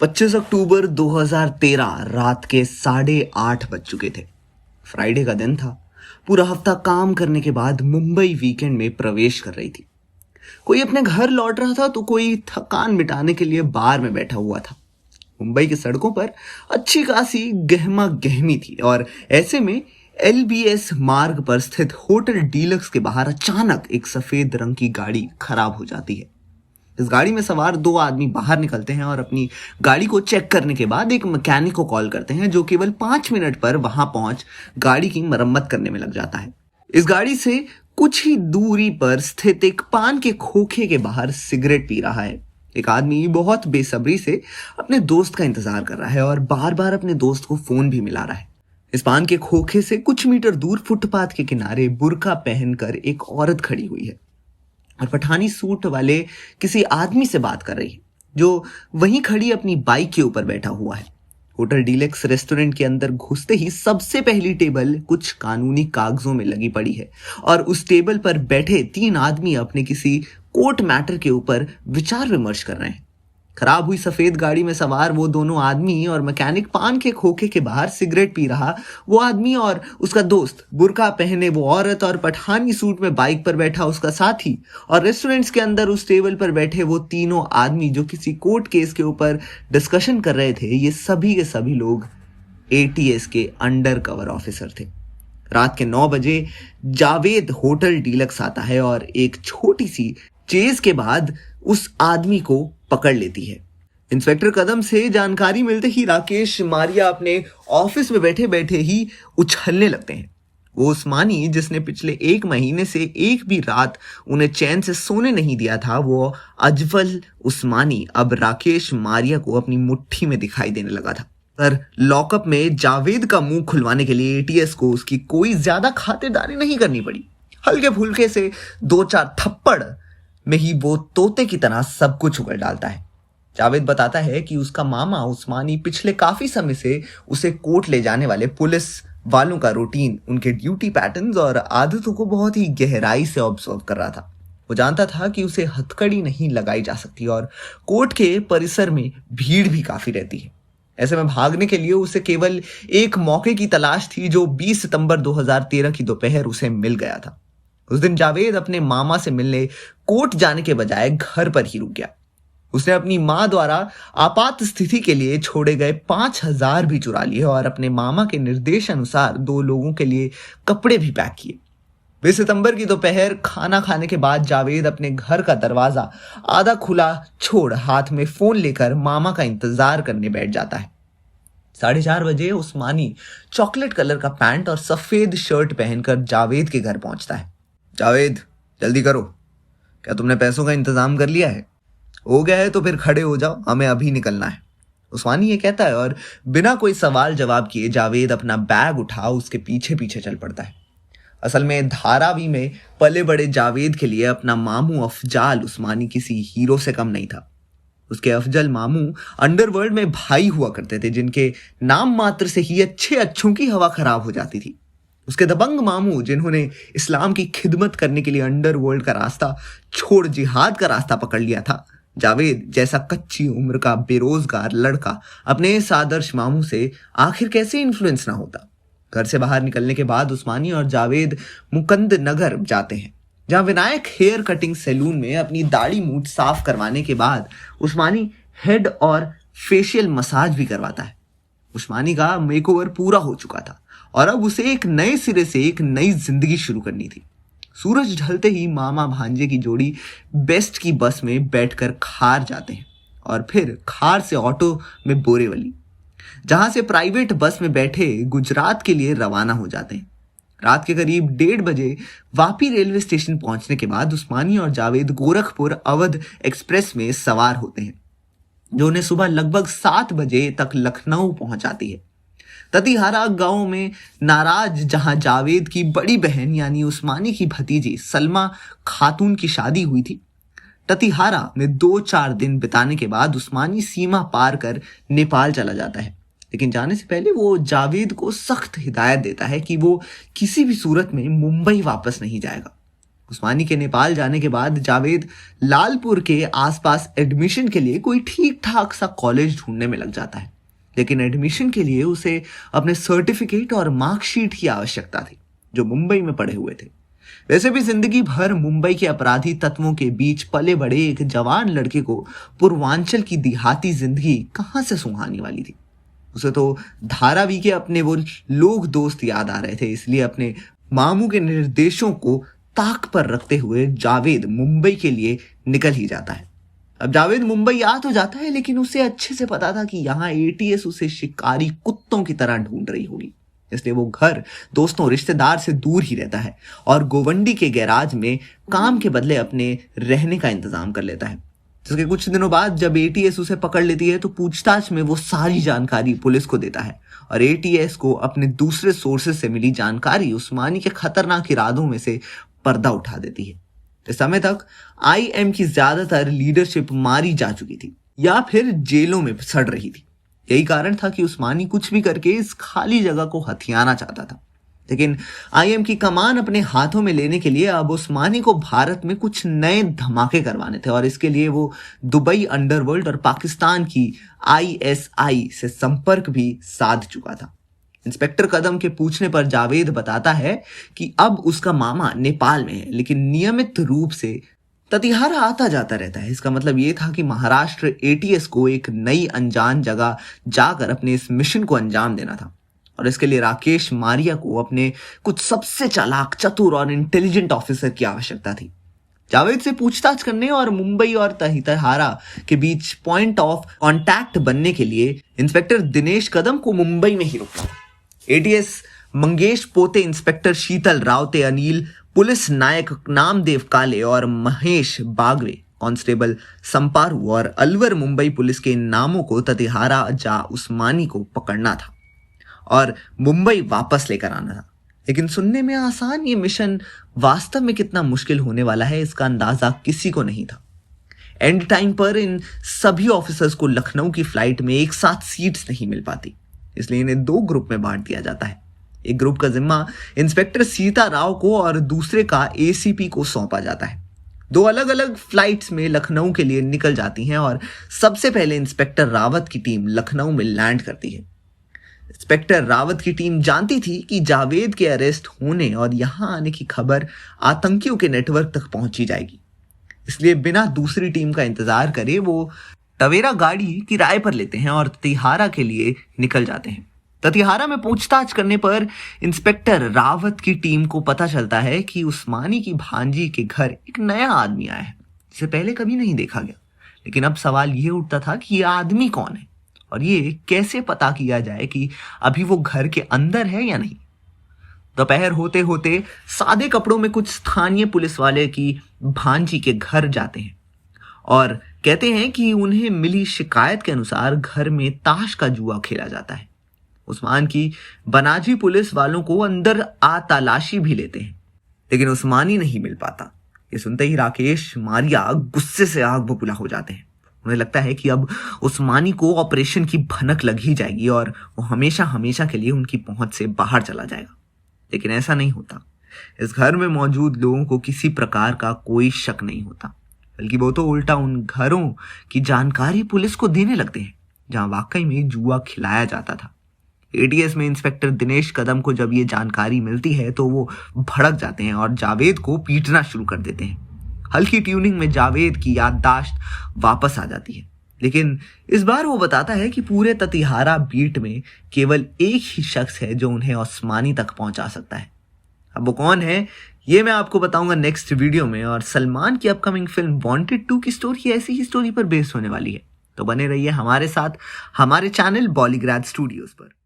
25 अक्टूबर 2013 रात के 8:30 बज चुके थे। फ्राइडे का दिन था। पूरा हफ्ता काम करने के बाद मुंबई वीकेंड में प्रवेश कर रही थी। कोई अपने घर लौट रहा था तो कोई थकान मिटाने के लिए बार में बैठा हुआ था। मुंबई की सड़कों पर अच्छी खासी गहमा गहमी थी और ऐसे में एलबीएस मार्ग पर स्थित होटल डीलक्स के बाहर अचानक एक सफेद रंग की गाड़ी खराब हो जाती है। इस गाड़ी में सवार दो आदमी बाहर निकलते हैं और अपनी गाड़ी को चेक करने के बाद एक मैकेनिक को कॉल करते हैं, जो केवल 5 मिनट पर वहां पहुंच गाड़ी की मरम्मत करने में लग जाता है। इस गाड़ी से कुछ ही दूरी पर स्थित एक पान के खोखे के बाहर सिगरेट पी रहा है एक आदमी बहुत बेसब्री से अपने दोस्त का इंतजार कर रहा है और बार बार अपने दोस्त को फोन भी मिला रहा है। इस पान के खोखे से कुछ मीटर दूर फुटपाथ के किनारे बुर्का पहनकर एक औरत खड़ी हुई है और पठानी सूट वाले किसी आदमी से बात कर रही है, जो वहीं खड़ी अपनी बाइक के ऊपर बैठा हुआ है। होटल डीलक्स रेस्टोरेंट के अंदर घुसते ही सबसे पहली टेबल कुछ कानूनी कागजों में लगी पड़ी है और उस टेबल पर बैठे 3 आदमी अपने किसी कोर्ट मैटर के ऊपर विचार विमर्श कर रहे हैं। खराब हुई सफेद गाड़ी में सवार वो दोनों आदमी और मैकेनिक पान के खोखे के बाहर सिगरेट पी रहा वो आदमी और उसका दोस्त, बुर्का पहने वो औरत और पठानी सूट में बाइक पर बैठा उसका साथी और रेस्टोरेंट्स के अंदर उस टेबल पर बैठे वो तीनों आदमी जो किसी कोर्ट केस के ऊपर डिस्कशन कर रहे थे, ये सभी के सभी लोग एटीएस के अंडर कवर ऑफिसर थे। रात के 9 बजे जावेद होटल डीलक्स आता है और एक छोटी सी चेज के बाद उस आदमी को पकड़ लेती है। इंस्पेक्टर कदम से जानकारी मिलते ही राकेश मारिया अपने ऑफिस में बैठे बैठे ही उछलने लगते हैं। वो उस्मानी जिसने पिछले 1 महीने से एक भी रात उन्हें चैन से सोने नहीं दिया था, वो अजवल उस्मानी अब राकेश मारिया को अपनी मुट्ठी में दिखाई देने लगा था। पर लॉकअप में जावेद का मुंह खुलवाने के लिए एटीएस को उसकी कोई ज्यादा खातिरदारी नहीं करनी पड़ी। हल्के फुल्के से 2-4 थप्पड़ में ही वो तोते की तरह सब कुछ उगल डालता है। जावेद बताता है कि उसका मामा उस्मानी पिछले काफी समय से उसे कोर्ट ले जाने वाले पुलिस वालों का रूटीन, उनके ड्यूटी पैटर्न्स और आदतों को बहुत ही गहराई से ऑब्जर्व कर रहा था। वो जानता था कि उसे हथकड़ी नहीं लगाई जा सकती और कोर्ट के परिसर में भीड़ भी काफी रहती है। ऐसे में भागने के लिए उसे केवल एक मौके की तलाश थी, जो 20 सितंबर 2013 की दोपहर उसे मिल गया था। उस दिन जावेद अपने मामा से मिलने कोर्ट जाने के बजाय घर पर ही रुक गया। उसने अपनी मां द्वारा आपात स्थिति के लिए छोड़े गए 5,000 भी चुरा लिए और अपने मामा के निर्देश अनुसार 2 लोगों के लिए कपड़े भी पैक किए। 20 सितंबर की दोपहर खाना खाने के बाद जावेद अपने घर का दरवाजा आधा खुला छोड़ हाथ में फोन लेकर मामा का इंतजार करने बैठ जाता है। 4:30 बजे उस्मानी चॉकलेट कलर का पैंट और सफेद शर्ट पहनकर जावेद के घर पहुंचता है। जावेद, जल्दी करो, क्या तुमने पैसों का इंतजाम कर लिया है? हो गया है तो फिर खड़े हो जाओ, हमें अभी निकलना है, उस्मानी ये कहता है और बिना कोई सवाल जवाब किए जावेद अपना बैग उठा उसके पीछे पीछे चल पड़ता है। असल में धारावी में पले बड़े जावेद के लिए अपना मामू अफजाल उस्मानी किसी हीरो से कम नहीं था। उसके अफजल मामू अंडरवर्ल्ड में भाई हुआ करते थे, जिनके नाम मात्र से ही अच्छे अच्छों की हवा खराब हो जाती थी। उसके दबंग मामू जिन्होंने इस्लाम की खिदमत करने के लिए अंडरवर्ल्ड का रास्ता छोड़ जिहाद का रास्ता पकड़ लिया था। जावेद जैसा कच्ची उम्र का बेरोजगार लड़का अपने इस आदर्श मामू से आखिर कैसे इन्फ्लुएंस ना होता। घर से बाहर निकलने के बाद उस्मानी और जावेद मुकंद नगर जाते हैं, जहां विनायक हेयर कटिंग सैलून में अपनी दाढ़ी मूठ साफ करवाने के बाद उस्मानी हेड और फेशियल मसाज भी करवाता है। उस्मानी का मेकओवर पूरा हो चुका था और अब उसे एक नए सिरे से एक नई जिंदगी शुरू करनी थी। सूरज ढलते ही मामा भांजे की जोड़ी बेस्ट की बस में बैठकर खार जाते हैं और फिर खार से ऑटो में बोरेवली, जहां से प्राइवेट बस में बैठे गुजरात के लिए रवाना हो जाते हैं। रात के करीब 1:30 बजे वापी रेलवे स्टेशन पहुंचने के बाद उस्मानी और जावेद गोरखपुर अवध एक्सप्रेस में सवार होते हैं, जो उन्हें सुबह लगभग 7 बजे तक लखनऊ पहुंचाती है। ततीहारा गांव में नाराज, जहां जावेद की बड़ी बहन यानी उस्मानी की भतीजी सलमा खातून की शादी हुई थी। ततीहारा में 2-4 दिन बिताने के बाद उस्मानी सीमा पार कर नेपाल चला जाता है, लेकिन जाने से पहले वो जावेद को सख्त हिदायत देता है कि वो किसी भी सूरत में मुंबई वापस नहीं जाएगा। उस्मानी के नेपाल जाने के बाद जावेद लालपुर के आसपास एडमिशन के लिए कोई ठीक ठाक सा कॉलेज ढूंढने में लग जाता है, लेकिन एडमिशन के लिए उसे अपने सर्टिफिकेट और मार्कशीट की आवश्यकता थी जो मुंबई में पड़े हुए थे। वैसे भी जिंदगी भर मुंबई के अपराधी तत्वों के बीच पले बड़े एक जवान लड़के को पूर्वांचल की देहाती जिंदगी कहां से सुहाने वाली थी। उसे तो धारावी के अपने वो लोग दोस्त याद आ रहे थे, इसलिए अपने मामू के निर्देशों को ताक पर रखते हुए जावेद मुंबई के लिए निकल ही जाता है। अब जावेद मुंबई आ तो जाता है, लेकिन उसे अच्छे से पता था कि यहाँ एटीएस उसे शिकारी कुत्तों की तरह ढूंढ रही होगी, इसलिए वो घर, दोस्तों, रिश्तेदार से दूर ही रहता है और गोवंडी के गैराज में काम के बदले अपने रहने का इंतजाम कर लेता है। जिसके कुछ दिनों बाद जब एटीएस उसे पकड़ लेती है तो पूछताछ में वो सारी जानकारी पुलिस को देता है और एटीएस को अपने दूसरे सोर्सेज से मिली जानकारी उस्मानी के खतरनाक इरादों में से पर्दा उठा देती है। इस समय तक आईएम की ज्यादातर लीडरशिप मारी जा चुकी थी या फिर जेलों में सड़ रही थी। यही कारण था कि उस्मानी कुछ भी करके इस खाली जगह को हथियाना चाहता था, लेकिन आईएम की कमान अपने हाथों में लेने के लिए अब उस्मानी को भारत में कुछ नए धमाके करवाने थे और इसके लिए वो दुबई अंडरवर्ल्ड और पाकिस्तान की आईएसआई से संपर्क भी साध चुका था। इंस्पेक्टर कदम के पूछने पर जावेद बताता है कि अब उसका मामा नेपाल में है, लेकिन नियमित रूप से ततिहारा आता जाता रहता है। इसका मतलब ये था कि महाराष्ट्र एटीएस को एक नई अनजान जगह जाकर अपने इस मिशन को अंजाम देना था और इसके लिए राकेश मारिया को अपने कुछ सबसे चालाक, चतुर और इंटेलिजेंट ऑफिसर की आवश्यकता थी। जावेद से पूछताछ करने और मुंबई और ततिहारा के बीच पॉइंट ऑफ कांटेक्ट बनने के लिए इंस्पेक्टर दिनेश कदम को मुंबई में ही रुकना था। एटीएस मंगेश पोते, इंस्पेक्टर शीतल रावते, अनिल पुलिस नायक नामदेव काले और महेश बागवे कांस्टेबल संपारू और अलवर मुंबई पुलिस के नामों को ततिहारा जा उस्मानी को पकड़ना था और मुंबई वापस लेकर आना था। लेकिन सुनने में आसान ये मिशन वास्तव में कितना मुश्किल होने वाला है इसका अंदाजा किसी को नहीं था। एंड टाइम पर इन सभी ऑफिसर्स को लखनऊ की फ्लाइट में एक साथ सीट्स नहीं मिल पाती, इसलिए इन्हें दो ग्रुप में बांट दिया जाता है। एक ग्रुप का जिम्मा इंस्पेक्टर सीता राव को और दूसरे का एसीपी को सौंपा जाता है। दो अलग अलग फ्लाइट्स में लखनऊ के लिए निकल जाती हैं और सबसे पहले इंस्पेक्टर रावत की टीम लखनऊ में लैंड करती है। इंस्पेक्टर रावत की टीम जानती थी कि जावेद के अरेस्ट होने और यहां आने की खबर आतंकियों के नेटवर्क तक पहुंची जाएगी, इसलिए बिना दूसरी टीम का इंतजार करे वो टवेरा गाड़ी किराए पर लेते हैं और ततिहारा के लिए निकल जाते हैं। ततिहारा में पूछताछ करने पर इंस्पेक्टर रावत की टीम को पता चलता है कि उस्मानी की भांजी के घर एक नया आदमी आया है, जिसे पहले कभी नहीं देखा गया। लेकिन अब सवाल ये उठता था कि यह आदमी कौन है और ये कैसे पता किया जाए कि अभी वो घर के अंदर है या नहीं। दोपहर होते होते सादे कपड़ों में कुछ स्थानीय पुलिस वाले की भांजी के घर जाते हैं और कहते हैं कि उन्हें मिली शिकायत के अनुसार घर में ताश का जुआ खेला जाता है। उस्मान की बनाजी पुलिस वालों को अंदर तलाशी भी लेते हैं, लेकिन उस्मानी नहीं मिल पाता। ये सुनते ही राकेश मारिया गुस्से से आग बबूला हो जाते हैं। उन्हें लगता है कि अब उस्मानी को ऑपरेशन की भनक लग ही जाएगी और वो हमेशा हमेशा के लिए उनकी पहुंच से बाहर चला जाएगा, लेकिन ऐसा नहीं होता। इस घर में मौजूद लोगों को किसी प्रकार का कोई शक नहीं होता, बल्कि वो तो उल्टा उन घरों की जानकारी पुलिस को देने लगते हैं जहां वाकई में जुआ खिलाया जाता था। एटीएस में इंस्पेक्टर दिनेश कदम को जब ये जानकारी मिलती है तो वो भड़क जाते हैं और जावेद को पीटना शुरू कर देते हैं। हल्की ट्यूनिंग में जावेद की याददाश्त वापस आ जाती है, लेकिन इस बार वो बताता है कि पूरे ततिहारा बीट में केवल एक ही शख्स है जो उन्हें उस्मानी तक पहुंचा सकता है। अब वो कौन है ये मैं आपको बताऊंगा नेक्स्ट वीडियो में। और सलमान की अपकमिंग फिल्म वांटेड 2 की स्टोरी ऐसी ही स्टोरी पर बेस्ड होने वाली है, तो बने रहिए हमारे साथ हमारे चैनल बॉलीग्राड स्टूडियोज पर।